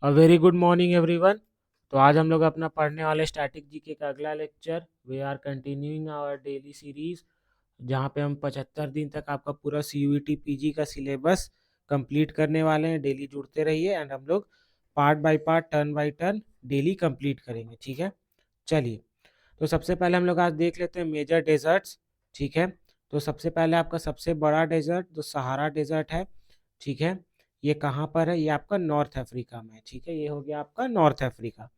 A very good morning everyone. तो आज हम लोग अपना पढ़ने वाले स्टैटिक जीके का अगला lecture. We are continuing our daily series, जहाँ पे हम 75 दिन तक आपका पूरा CUET PG का सिलेबस कंप्लीट करने वाले हैं। डेली जुड़ते रहिए एंड हम लोग part by part, turn by turn daily complete करेंगे। ठीक है, चलिए। तो सबसे पहले हम लोग आज देख लेते हैं मेजर डेजर्ट्स। ठीक है, तो सबसे पहले आपका सबसे बड़ा डेजर्ट जो सहारा डेजर्ट है, ठीक है, ये कहाँ पर है? ये आपका नॉर्थ अफ्रीका में है। ठीक है, ये हो गया आपका नॉर्थ अफ्रीका।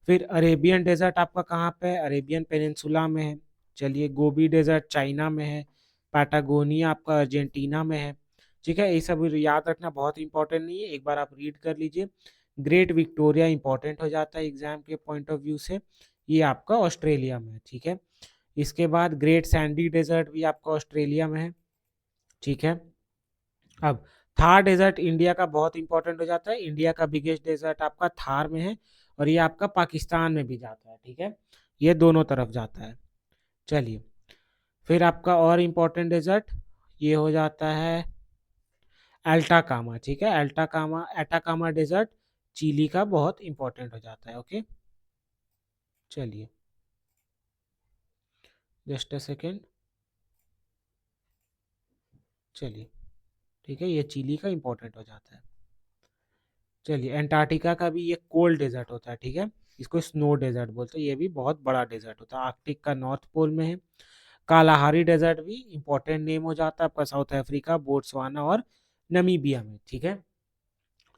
फिर अरेबियन डेजर्ट आपका कहाँ पे है? अरेबियन पेनिनसुला में है। चलिए, गोबी डेजर्ट चाइना में है। पैटागोनिया आपका अर्जेंटीना में है। ठीक है, ये सब याद रखना बहुत इंपॉर्टेंट नहीं है, एक बार आप रीड कर लीजिए। ग्रेट विक्टोरिया इंपॉर्टेंट हो जाता है एग्जाम के पॉइंट ऑफ व्यू से, ये आपका ऑस्ट्रेलिया में है। ठीक है, इसके बाद ग्रेट सैंडी डेजर्ट भी आपका ऑस्ट्रेलिया में है। ठीक है, अब थार डेजर्ट इंडिया का बहुत इंपॉर्टेंट हो जाता है। इंडिया का बिगेस्ट डेजर्ट आपका थार में है और ये आपका पाकिस्तान में भी जाता है। ठीक है, ये दोनों तरफ जाता है। चलिए, फिर आपका और इम्पोर्टेंट डेजर्ट ये हो जाता है अल्टाकामा। ठीक है, अल्टाकामा एटाकामा डेजर्ट चिली का बहुत इंपॉर्टेंट हो जाता है। ओके, चलिए, जस्ट अ सेकेंड। चलिए, ठीक है, ये चिली का इंपॉर्टेंट हो जाता है। चलिए, एंटार्क्टिका का भी ये कोल्ड डेजर्ट होता है। ठीक है, इसको स्नो डेजर्ट बोलते हैं, ये भी बहुत बड़ा डेजर्ट होता है, आर्कटिक का नॉर्थ पोल में है। कालाहारी डेजर्ट भी इंपॉर्टेंट नेम हो जाता है आपका साउथ अफ्रीका, बोट्सवाना और नमीबिया में। ठीक है,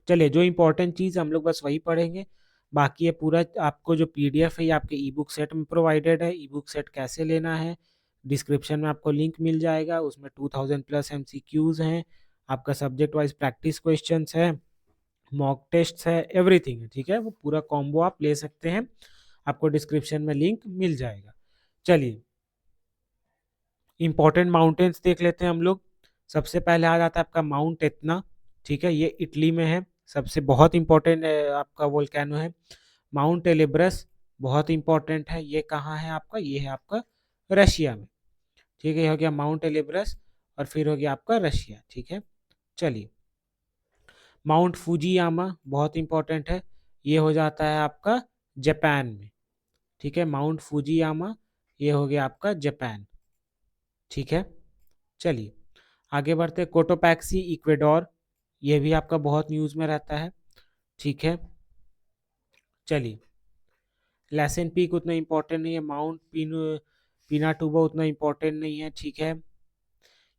चलिए, जो इंपॉर्टेंट चीज़ हम लोग बस वही पढ़ेंगे। बाकी ये पूरा आपको जो PDF है ये आपके ई बुक सेट में प्रोवाइडेड है। ई बुक सेट कैसे लेना है, डिस्क्रिप्शन में आपको लिंक मिल जाएगा। उसमें 2000+ MCQs हैं, आपका सब्जेक्ट वाइज प्रैक्टिस क्वेश्चंस है, मॉक टेस्ट है, एवरीथिंग है। ठीक है, वो पूरा कॉम्बो आप ले सकते हैं, आपको डिस्क्रिप्शन में लिंक मिल जाएगा। चलिए, इंपॉर्टेंट माउंटेन्स देख लेते हैं हम लोग। सबसे पहले आ जाता है आपका माउंट एतना। ठीक है, ये इटली में है, सबसे बहुत इंपॉर्टेंट आपका वोल्केनो है। माउंट एलिब्रस बहुत इंपॉर्टेंट है, ये कहाँ है आपका? ये है आपका रशिया में। ठीक है, ये हो गया माउंट एलिब्रस और फिर हो गया आपका रशिया। ठीक है, चलिए, माउंट फुजियामा बहुत इंपॉर्टेंट है, ये हो जाता है आपका जापान में। ठीक है, माउंट फुजियामा ये हो गया आपका जापान। ठीक है, चलिए, आगे बढ़ते हैं। कोटोपैक्सी इक्वेडोर, ये भी आपका बहुत न्यूज़ में रहता है। ठीक है, चलिए, लैसन पीक उतना इंपॉर्टेंट नहीं है, माउंट पिनाटुबो उतना इंपॉर्टेंट नहीं है। ठीक है,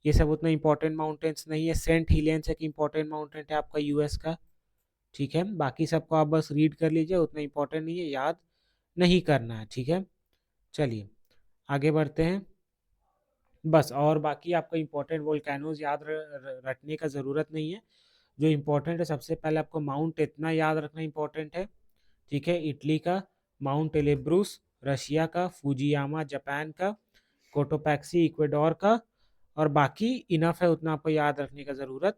ये सब उतना इंपॉर्टेंट माउंटेन्स नहीं है। सेंट हिलेंस एक इंपॉर्टेंट माउंटेन है आपका US का। ठीक है, बाकी सबको आप बस रीड कर लीजिए, उतना इंपॉर्टेंट नहीं है, याद नहीं करना है। ठीक है, चलिए, आगे बढ़ते हैं। बस, और बाकी आपको इंपॉर्टेंट वोल्केनोज याद रखने का ज़रूरत नहीं है। जो इम्पोर्टेंट है, सबसे पहले आपको माउंट इतना याद रखना इम्पोर्टेंट है। ठीक है, इटली का, माउंट एलिब्रुस रशिया का, फुजियामा जापान का, कोटोपैक्सी इक्वेडोर का, और बाकी इनफ है, उतना आपको याद रखने का ज़रूरत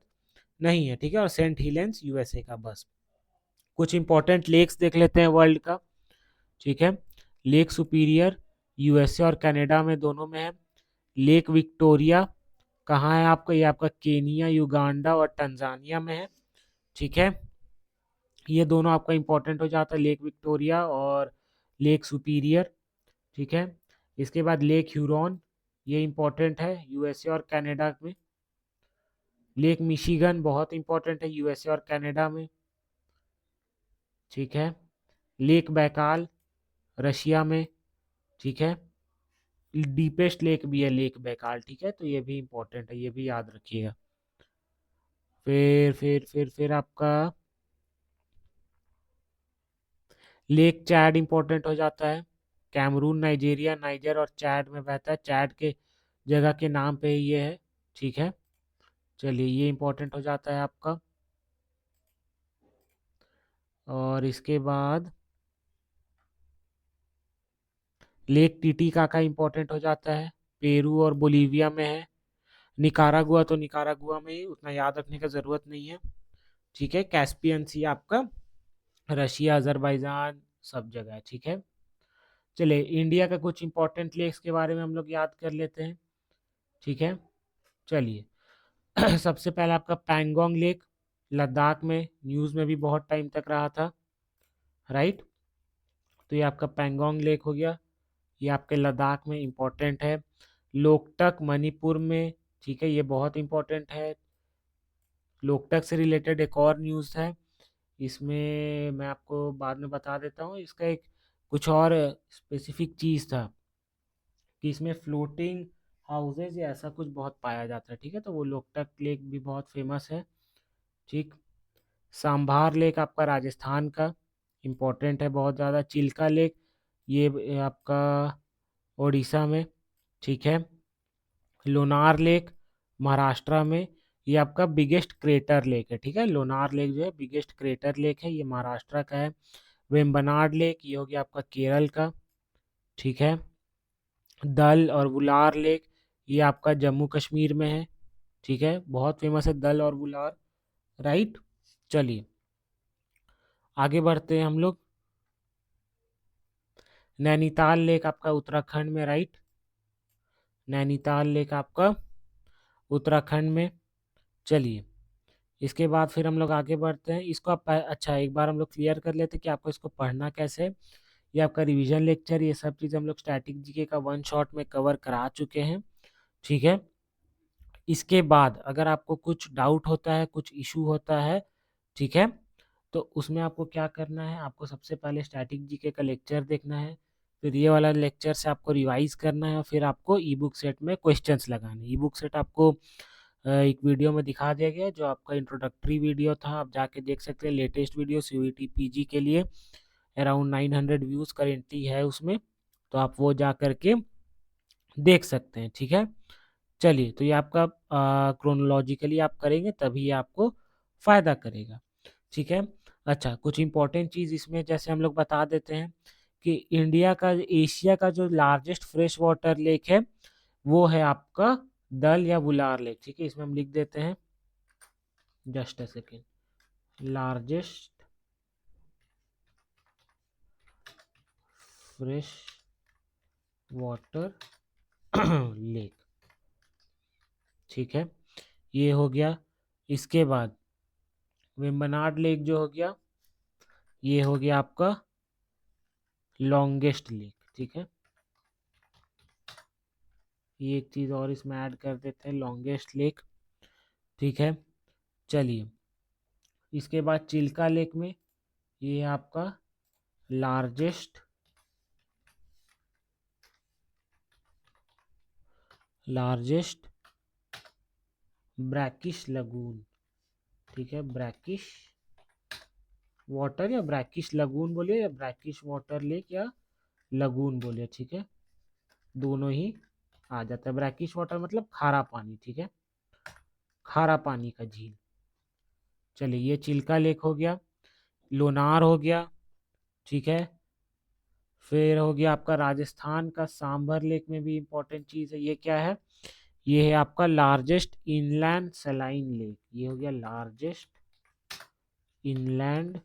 नहीं है। ठीक है, और सेंट हिलेंस USA का। बस, कुछ इंपॉर्टेंट लेक्स देख लेते हैं वर्ल्ड का। ठीक है, लेक सुपीरियर USA और कनाडा में, दोनों में है। लेक विक्टोरिया कहाँ है आपका? ये आपका केनिया, युगांडा और तंजानिया में है। ठीक है, ये दोनों आपका इंपॉर्टेंट हो जाता है, लेक विक्टोरिया और लेक सुपीरियर। ठीक है, इसके बाद लेक ह्यूरॉन, ये इंपॉर्टेंट है USA और कनाडा में। लेक मिशिगन बहुत इंपॉर्टेंट है USA और कनाडा में। ठीक है, लेक बैकाल रशिया में। ठीक है, डीपेस्ट लेक भी है लेक बैकाल। ठीक है, तो ये भी इंपॉर्टेंट है, ये भी याद रखिएगा। फिर आपका लेक चैड इंपॉर्टेंट हो जाता है। कैमरून, नाइजीरिया, नाइजर और चैड में बहता है, चैड के जगह के नाम पे ही ये है। ठीक है, चलिए, ये इंपॉर्टेंट हो जाता है आपका। और इसके बाद लेक टिटिकाका इंपॉर्टेंट हो जाता है, पेरू और बोलीविया में है। निकारागुआ तो निकारागुआ में ही, उतना याद रखने का ज़रूरत नहीं है। ठीक है, कैस्पियन सी आपका रशिया, अजरबैजान सब जगह है। ठीक है, चलिए, इंडिया का कुछ इंपॉर्टेंट लेक्स के बारे में हम लोग याद कर लेते हैं। ठीक है, चलिए, सबसे पहला आपका पैंगोंग लेक, लद्दाख में न्यूज़ में भी बहुत टाइम तक रहा था, राइट। तो ये आपका पैंगोंग लेक हो गया, ये आपके लद्दाख में इम्पोर्टेंट है। लोकटक मणिपुर में, ठीक है, ये बहुत इम्पोर्टेंट है। लोकटक से रिलेटेड एक और न्यूज़ है, इसमें मैं आपको बाद में बता देता हूँ। इसका एक कुछ और स्पेसिफिक चीज़ था कि इसमें फ्लोटिंग हाउसेज या ऐसा कुछ बहुत पाया जाता है, ठीक है। तो वो लोकटक लेक भी बहुत फेमस है, ठीक। सांभार लेक आपका राजस्थान का इम्पोर्टेंट है बहुत ज़्यादा। चिल्का लेक ये आपका उड़ीसा में, ठीक है। लोनार लेक महाराष्ट्र में, ये आपका बिगेस्ट क्रेटर लेक है, ठीक है। लोनार लेक जो है बिगेस्ट क्रेटर लेक है, ये महाराष्ट्र का है। वेम्बनाड लेक ये हो गया आपका केरल का, ठीक है। दल और वुलार लेक ये आपका जम्मू कश्मीर में है, ठीक है। बहुत फेमस है दल और वुलार, राइट। चलिए आगे बढ़ते हैं हम लोग। नैनीताल लेक आपका उत्तराखंड में, राइट। नैनीताल लेक आपका उत्तराखंड में। चलिए इसके बाद फिर हम लोग आगे बढ़ते हैं। इसको आप अच्छा एक बार हम लोग क्लियर कर लेते हैं कि आपको इसको पढ़ना कैसे है। ये आपका रिवीजन लेक्चर, ये सब चीज़ हम लोग स्टैटिक जीके का वन शॉट में कवर करा चुके हैं, ठीक है। इसके बाद अगर आपको कुछ डाउट होता है, कुछ इशू होता है, ठीक है, तो उसमें आपको क्या करना है, आपको सबसे पहले स्टैटिक जीके का लेक्चर देखना है, फिर ये वाला लेक्चर से आपको रिवाइज करना है, और फिर आपको ई बुक सेट में क्वेश्चंस लगाने। ई बुक सेट आपको एक वीडियो में दिखा दिया गया है, जो आपका इंट्रोडक्टरी वीडियो था, आप जाके देख सकते हैं। लेटेस्ट वीडियो सीयूईटी पीजी के लिए अराउंड 900 व्यूज़ करेंटली है उसमें, तो आप वो जा करके देख सकते हैं, ठीक है। चलिए तो ये आपका क्रोनोलॉजिकली आप करेंगे तभी ये आपको फ़ायदा करेगा, ठीक है। अच्छा कुछ इंपॉर्टेंट चीज़ इसमें जैसे हम लोग बता देते हैं कि इंडिया का, एशिया का जो लार्जेस्ट फ्रेश वाटर लेक है वो है आपका दल या वुलार लेक, ठीक है। इसमें हम लिख देते हैं, just a second, largest fresh water lake, ठीक है, ये हो गया। इसके बाद वेम्बनाड लेक जो हो गया, ये हो गया आपका लॉन्गेस्ट लेक, ठीक है। ये एक चीज़ और इसमें ऐड कर देते हैं, लॉन्गेस्ट लेक, ठीक है। चलिए इसके बाद चिल्का लेक में, ये है आपका लार्जेस्ट ब्रैकिश लगून, ठीक है। ब्रैकिश वाटर या ब्रैकिश लगून बोलिए, या ब्रैकिश वाटर लेक या लगून बोलिए, ठीक है, दोनों ही आ जाता है। ब्रैकिश वाटर मतलब खारा पानी, ठीक है, खारा पानी का झील। चलिए ये चिल्का लेक हो गया। लोनार हो गया, ठीक है। फिर हो गया आपका राजस्थान का सांभर लेक में भी इंपॉर्टेंट चीज़ है, ये क्या है, ये है आपका लार्जेस्ट इनलैंड सलाइन लेक, ये हो गया लार्जेस्ट इनलैंड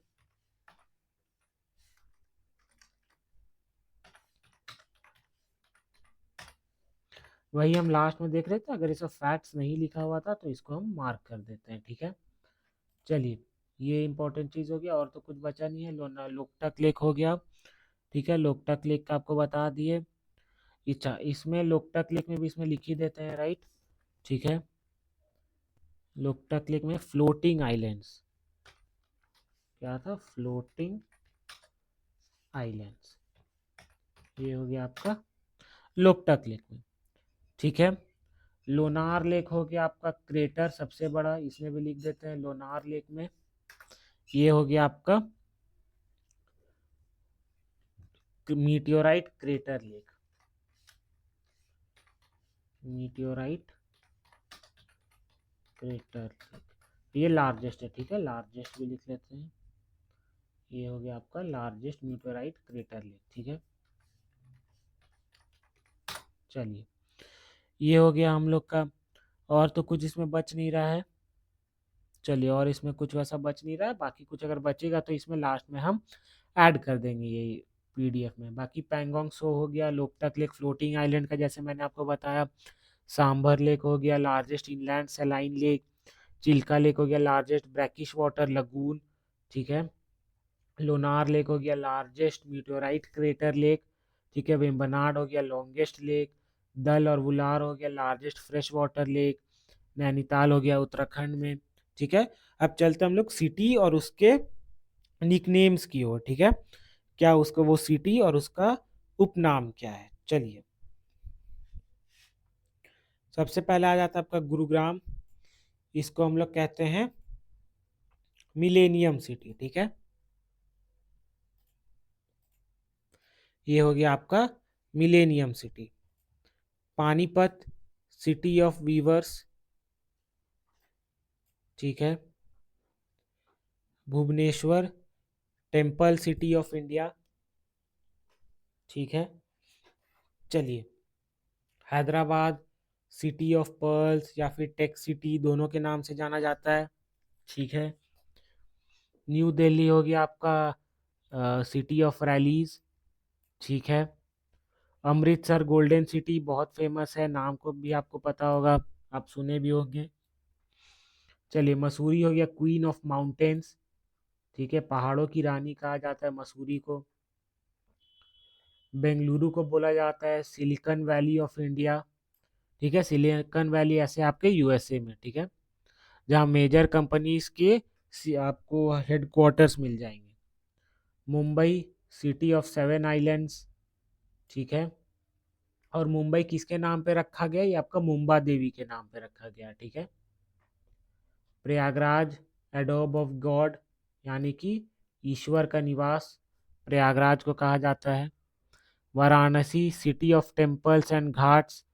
वही हम लास्ट में देख रहे थे, अगर इसका फैक्ट्स नहीं लिखा हुआ था तो इसको हम मार्क कर देते हैं, ठीक है। चलिए ये इंपॉर्टेंट चीज़ हो गया, और तो कुछ बचा नहीं है। लोकटक लेक हो गया, ठीक है। लोकटक लेक का आपको बता दिए। अच्छा इसमें लोकटक लेक में भी इसमें लिख ही देते हैं, राइट, ठीक है। लोकटक लेक में फ्लोटिंग आइलैंड्स, क्या था, फ्लोटिंग आइलैंड्स, ये हो गया आपका लोकटक लेक में, ठीक है। लोनार लेक हो गया आपका क्रेटर सबसे बड़ा, इसमें भी लिख देते हैं लोनार लेक में, ये हो गया आपका meteorite crater lake, meteorite crater lake, ये लार्जेस्ट है, ठीक है, लार्जेस्ट भी लिख लेते हैं। ये हो गया आपका लार्जेस्ट मीटियोराइट क्रेटर लेक, ठीक है। चलिए ये हो गया हम लोग का, और तो कुछ इसमें बच नहीं रहा है। चलिए और इसमें कुछ वैसा बच नहीं रहा है, बाकी कुछ अगर बचेगा तो इसमें लास्ट में हम ऐड कर देंगे ये पीडीएफ में। बाकी पैंगोंग सो हो गया, लोकटक लेक फ्लोटिंग आइलैंड का जैसे मैंने आपको बताया, सांभर लेक हो गया largest inland saline lake, Chilika lake हो गया लार्जेस्ट ब्रैकिश वाटर लगून, ठीक है। लोनार लेक हो गया लार्जेस्ट मीटोराइट क्रेटर लेक, ठीक है। वेम्बनाड हो गया लॉन्गेस्ट लेक। दल और वुलार हो गया largest fresh water lake. Nainital हो गया उत्तराखंड में, ठीक है। अब चलते हम लोग सिटी और उसके निकनेम्स की ओर, ठीक है। क्या उसका वो सिटी और उसका उपनाम क्या है, चलिए। सबसे पहले आ जाता है आपका गुरुग्राम। इसको हम लोग कहते हैं मिलेनियम सिटी, ठीक है। ये हो गया आपका millennium city. Panipat city of weavers, ठीक है। Bhubaneswar temple city of India, ठीक है। चलिए, हैदराबाद सिटी ऑफ पर्ल्स या फिर टेक सिटी, दोनों के नाम से जाना जाता है, ठीक है। न्यू दिल्ली हो गया आपका सिटी ऑफ रैलीज, ठीक है। अमृतसर गोल्डन सिटी बहुत फेमस है, नाम को भी आपको पता होगा, आप सुने भी होंगे। चलिए, मसूरी हो गया क्वीन ऑफ माउंटेन्स, ठीक है, पहाड़ों की रानी कहा जाता है मसूरी को। बेंगलुरु को बोला जाता है सिलिकॉन वैली ऑफ इंडिया, ठीक है। सिलिकॉन वैली ऐसे आपके यूएसए में, ठीक है, जहाँ मेजर कंपनीज के आपको हेडक्वार्टर्स मिल जाएंगे। Mumbai city of seven islands, ठीक है। और मुंबई किसके नाम पे रखा गया, ये आपका मुंबा देवी के नाम पे रखा गया, ठीक है। प्रयागराज एडोब ऑफ गॉड, यानी कि ईश्वर का निवास, प्रयागराज को कहा जाता है। Varanasi city of temples and Ghats,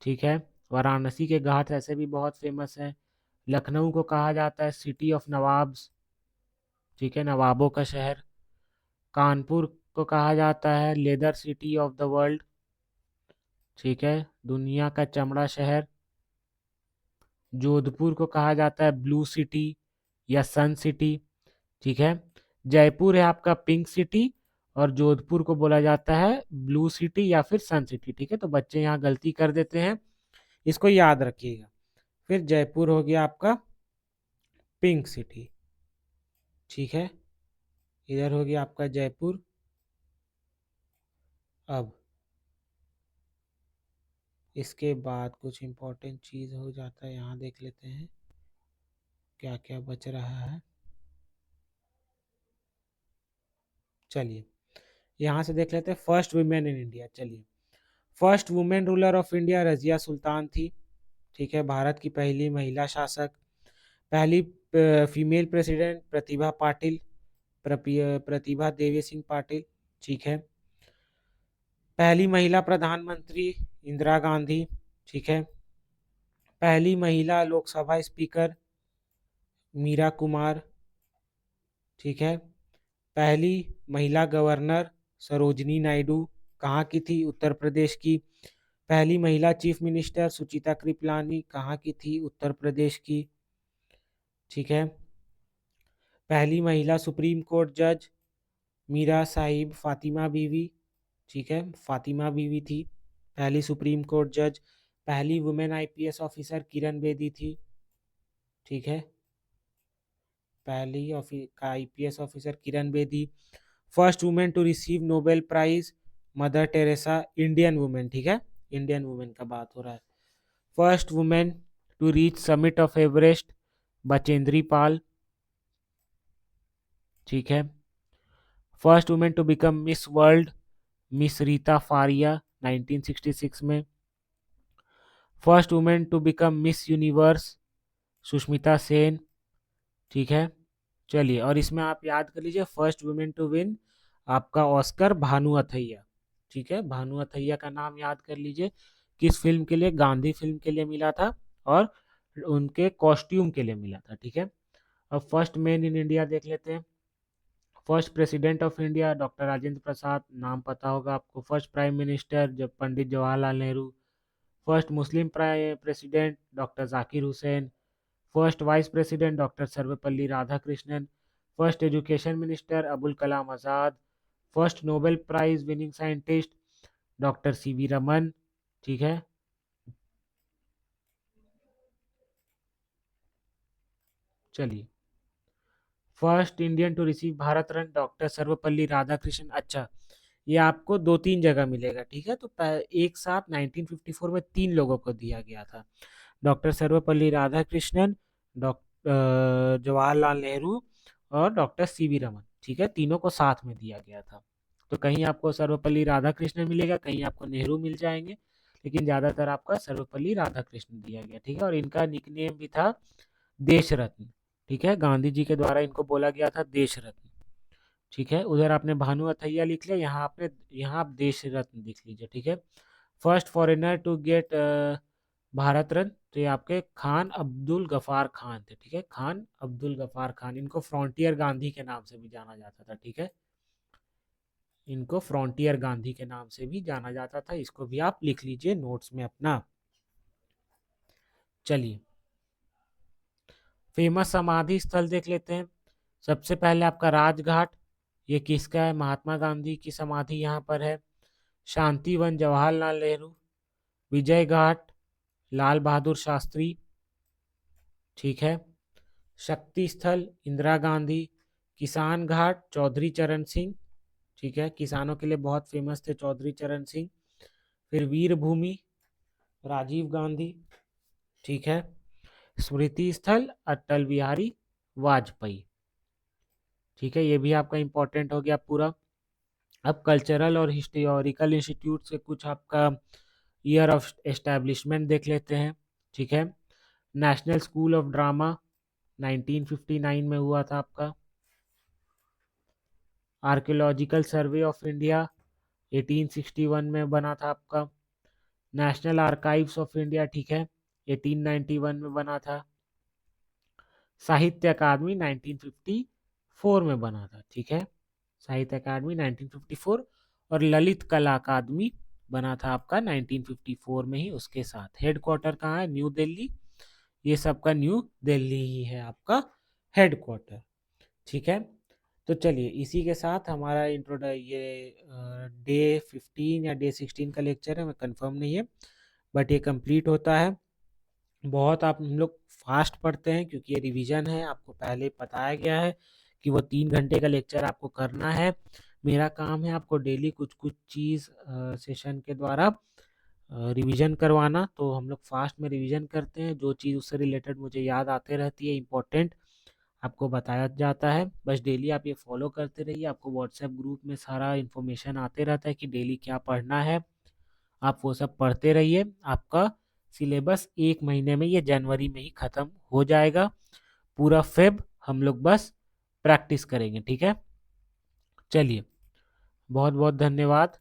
ठीक है। वाराणसी के घाट ऐसे भी बहुत फेमस हैं। लखनऊ को कहा जाता है सिटी ऑफ नवाब्स, ठीक है, नवाबों का शहर। कानपुर को कहा जाता है leather city of the world, ठीक है, दुनिया का चमड़ा शहर। जोधपुर को कहा जाता है ब्लू सिटी या सन सिटी, ठीक है। जयपुर है आपका पिंक सिटी और जोधपुर को बोला जाता है ब्लू सिटी या फिर सन सिटी, ठीक है। तो बच्चे यहाँ गलती कर देते हैं, इसको याद रखिएगा। फिर जयपुर हो गया आपका पिंक सिटी, ठीक है। इधर हो गया आपका जयपुर। अब इसके बाद कुछ इम्पोर्टेंट चीज़ हो जाता है, यहाँ देख लेते हैं क्या क्या बच रहा है। चलिए, यहाँ से देख लेते हैं फर्स्ट वुमेन इन इंडिया। चलिए, first women ruler of India Razia Sultan थी, ठीक है, भारत की पहली महिला शासक। पहली फीमेल प्रेसिडेंट प्रतिभा पाटिल, प्रतिभा देवी सिंह पाटिल, ठीक है। पहली महिला प्रधानमंत्री इंदिरा गांधी, ठीक है। पहली महिला लोकसभा स्पीकर मीरा कुमार, ठीक है। पहली महिला गवर्नर सरोजनी नायडू, कहाँ की थी, उत्तर प्रदेश की। पहली महिला चीफ मिनिस्टर सुचिता कृपलानी, कहाँ की थी, उत्तर प्रदेश की, ठीक है। पहली महिला सुप्रीम कोर्ट जज मीरा साहिब फातिमा बीवी, ठीक है, फातिमा बीवी थी पहली सुप्रीम कोर्ट जज। पहली women IPS officer Kiran Bedi थी, ठीक है, पहली IPS officer Kiran Bedi. First women to receive Nobel prize Mother Teresa, Indian women, ठीक है, इंडियन वुमेन का बात हो रहा है। First women to reach summit of Everest Bachendri Pal, ठीक है। First women to become Miss World Miss Reita Faria 1966 में। First women to become Miss Universe Sushmita Sen, ठीक है। चलिए, और इसमें आप याद कर लीजिए फर्स्ट वुमेन टू विन आपका ऑस्कर भानु अथैया, ठीक है, भानु अथैया का नाम याद कर लीजिए। किस फिल्म के लिए, गांधी फिल्म के लिए मिला था और उनके कॉस्ट्यूम के लिए मिला था, ठीक है। अब फर्स्ट मैन इन इंडिया देख लेते हैं। First president of India doctor Rajendra Prasad, नाम पता होगा आपको। फर्स्ट प्राइम मिनिस्टर जब Pandit Jawaharlal Nehru. First Muslim president doctor Zakir Hussain. First vice president doctor Sarvepalli Radhakrishnan. First education minister Abul Kalam Azad. First Nobel prize winning scientist doctor CV Raman, ठीक है। चलिए, first Indian to receive Bharat Ratna doctor Sarvepalli Radhakrishnan. अच्छा, ये आपको 2-3 जगह मिलेगा, ठीक है? तो एक साथ 1954 में 3 लोगों को दिया गया था। डॉक्टर सर्वपल्ली राधाकृष्णन, जवाहरलाल नेहरू और डॉक्टर सीवी रमन, ठीक है? तीनों को साथ में दिया गया था। तो कहीं आपको सर्वपल्ली राधाकृष्णन मिलेगा, कहीं आपको नेहरू मिल जाएंगे, लेकिन ज़्यादातर आपका सर्वपल्ली राधाकृष्णन दिया गया, ठीक है? और इनका निकनेम भी था देश रत्न, ठीक है? गांधी जी के द्वारा इनको बोला गया था देश रत्न, ठीक है? उधर आपने भानु अथैया लिख लिया, यहाँ आप देश रत्न लिख लीजिए, ठीक है? First foreigner to get Bharat Ratna, तो ये आपके खान अब्दुल गफार खान थे, ठीक है? खान अब्दुल गफार खान, इनको फ्रंटियर गांधी के नाम से भी जाना जाता था, ठीक है? इनको फ्रंटियर गांधी के नाम से भी जाना जाता था, इसको भी आप लिख लीजिए नोट्स में अपना। चलिए, फेमस समाधि स्थल देख लेते हैं। सबसे पहले आपका राजघाट, ये किसका है? महात्मा गांधी की समाधि यहाँ पर है। शांतिवन जवाहरलाल नेहरू। विजय घाट लाल बहादुर शास्त्री, ठीक है? शक्ति स्थल इंदिरा गांधी। किसान घाट चौधरी चरण सिंह, ठीक है? किसानों के लिए बहुत फेमस थे चौधरी चरण सिंह। फिर वीर भूमि राजीव गांधी, ठीक है? स्मृति स्थल अटल बिहारी वाजपेयी, ठीक है? ये भी आपका इंपॉर्टेंट हो गया पूरा। अब कल्चरल और हिस्टोरिकल इंस्टीट्यूट से कुछ आपका ईयर ऑफ एस्टैब्लिशमेंट देख लेते हैं, ठीक है? नेशनल स्कूल ऑफ ड्रामा 1959 में हुआ था आपका। आर्कियोलॉजिकल सर्वे ऑफ इंडिया 1861 में बना था आपका। नेशनल आर्काइव्स ऑफ इंडिया, ठीक है, 1891 में बना था। साहित्य अकादमी 1954 में बना था, ठीक है? साहित्य अकादमी 1954। और ललित कला अकादमी बना था आपका 1954 में ही उसके साथ। हेडक्वार्टर कहाँ है? न्यू दिल्ली। ये सबका न्यू दिल्ली ही है आपका हेडक्वार्टर, ठीक है? तो चलिए, इसी के साथ हमारा डे 15 या डे 16 का लेक्चर है, मैं कंफर्म नहीं है, बट ये कंप्लीट होता है। बहुत आप हम लोग फास्ट पढ़ते हैं क्योंकि ये रिवीजन है, आपको पहले बताया गया है कि वो 3 घंटे का लेक्चर आपको करना है। मेरा काम है आपको डेली कुछ कुछ चीज़ सेशन के द्वारा रिवीजन करवाना। तो हम लोग फास्ट में रिवीजन करते हैं, जो चीज़ उससे रिलेटेड मुझे याद आते रहती है इम्पोर्टेंट आपको बताया जाता है। बस डेली आप ये फॉलो करते रहिए, आपको व्हाट्सएप ग्रुप में सारा इन्फॉर्मेशन आते रहता है कि डेली क्या पढ़ना है, आप वो सब पढ़ते रहिए। आपका सिलेबस 1 महीने में, ये जनवरी में ही ख़त्म हो जाएगा। पूरा फेब हम लोग बस प्रैक्टिस करेंगे, ठीक है? चलिए, बहुत बहुत धन्यवाद।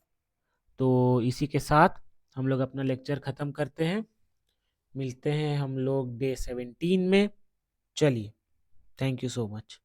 तो इसी के साथ हम लोग अपना लेक्चर ख़त्म करते हैं। मिलते हैं हम लोग डे 17 में। चलिए, थैंक यू सो मच।